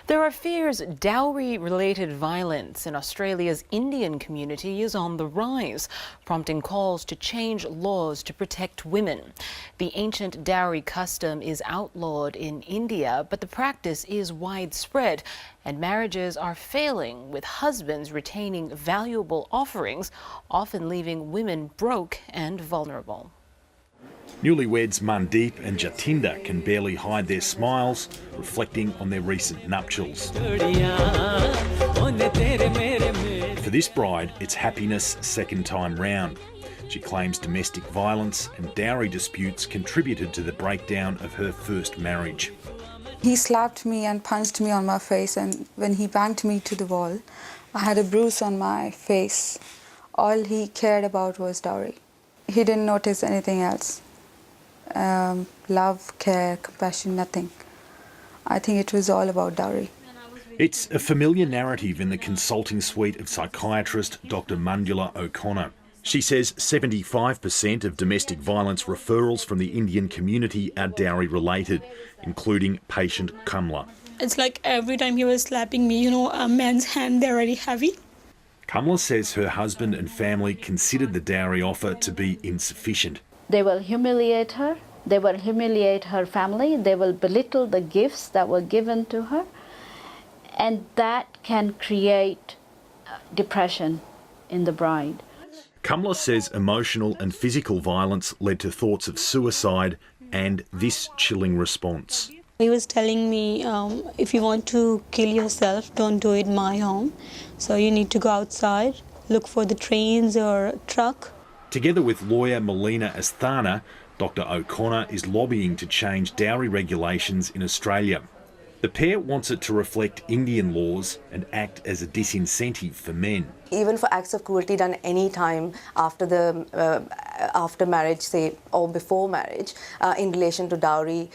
There are fears dowry-related violence in Australia's Indian community is on the rise, prompting calls to change laws to protect women. The ancient dowry custom is outlawed in India, but the practice is widespread, and marriages are failing, with husbands retaining valuable offerings, often leaving women broke and vulnerable. Newlyweds Mandeep and Jatinder can barely hide their smiles, reflecting on their recent nuptials. For this bride, it's happiness second time round. She claims domestic violence and dowry disputes contributed to the breakdown of her first marriage. He slapped me and punched me on my face, and when he banged me to the wall, I had a bruise on my face. All he cared about was dowry. He didn't notice anything else. Love, care, compassion, nothing. I think it was all about dowry. It's a familiar narrative in the consulting suite of psychiatrist Dr. Mandula O'Connor. She says 75% of domestic violence referrals from the Indian community are dowry related, including patient Kamla. It's like every time he was slapping me, a man's hand, they're already heavy. Kamla says her husband and family considered the dowry offer to be insufficient. They will humiliate her, they will humiliate her family, they will belittle the gifts that were given to her, and that can create depression in the bride. Kamla says emotional and physical violence led to thoughts of suicide and this chilling response. He was telling me, if you want to kill yourself, don't do it in my home. So you need to go outside, look for the trains or truck. Together with lawyer Melina Asthana, Dr. O'Connor is lobbying to change dowry regulations in Australia. The pair wants it to reflect Indian laws and act as a disincentive for men. Even for acts of cruelty done any time after marriage, say, or before marriage, in relation to dowry,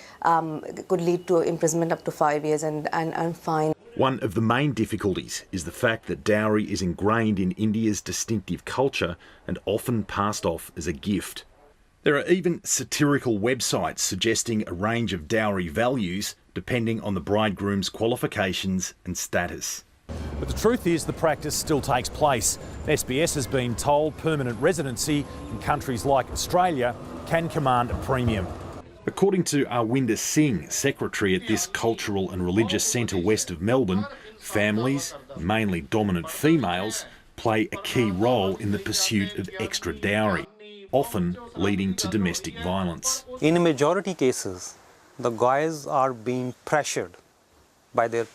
could lead to imprisonment up to 5 years and fine. One of the main difficulties is the fact that dowry is ingrained in India's distinctive culture and often passed off as a gift. There are even satirical websites suggesting a range of dowry values depending on the bridegroom's qualifications and status. But the truth is the practice still takes place. SBS has been told permanent residency in countries like Australia can command a premium. According to Arwinder Singh, secretary at this cultural and religious centre west of Melbourne, families, mainly dominant females, play a key role in the pursuit of extra dowry, often leading to domestic violence. In a majority cases, the guys are being pressured by their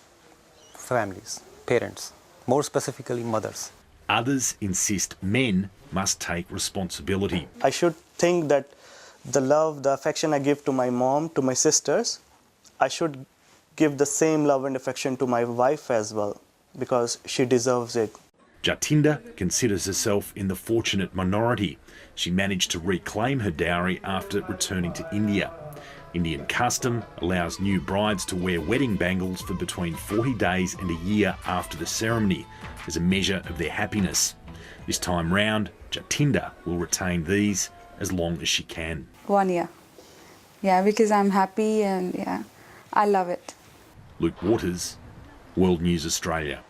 families, parents, more specifically mothers. Others insist men must take responsibility. I should think that the love, the affection I give to my mom, to my sisters, I should give the same love and affection to my wife as well, because she deserves it. Jatinder considers herself in the fortunate minority. She managed to reclaim her dowry after returning to India. Indian custom allows new brides to wear wedding bangles for between 40 days and a year after the ceremony as a measure of their happiness. This time round, Jatinder will retain these as long as she can. 1 year. Yeah, because I'm happy and I love it. Luke Waters, World News Australia.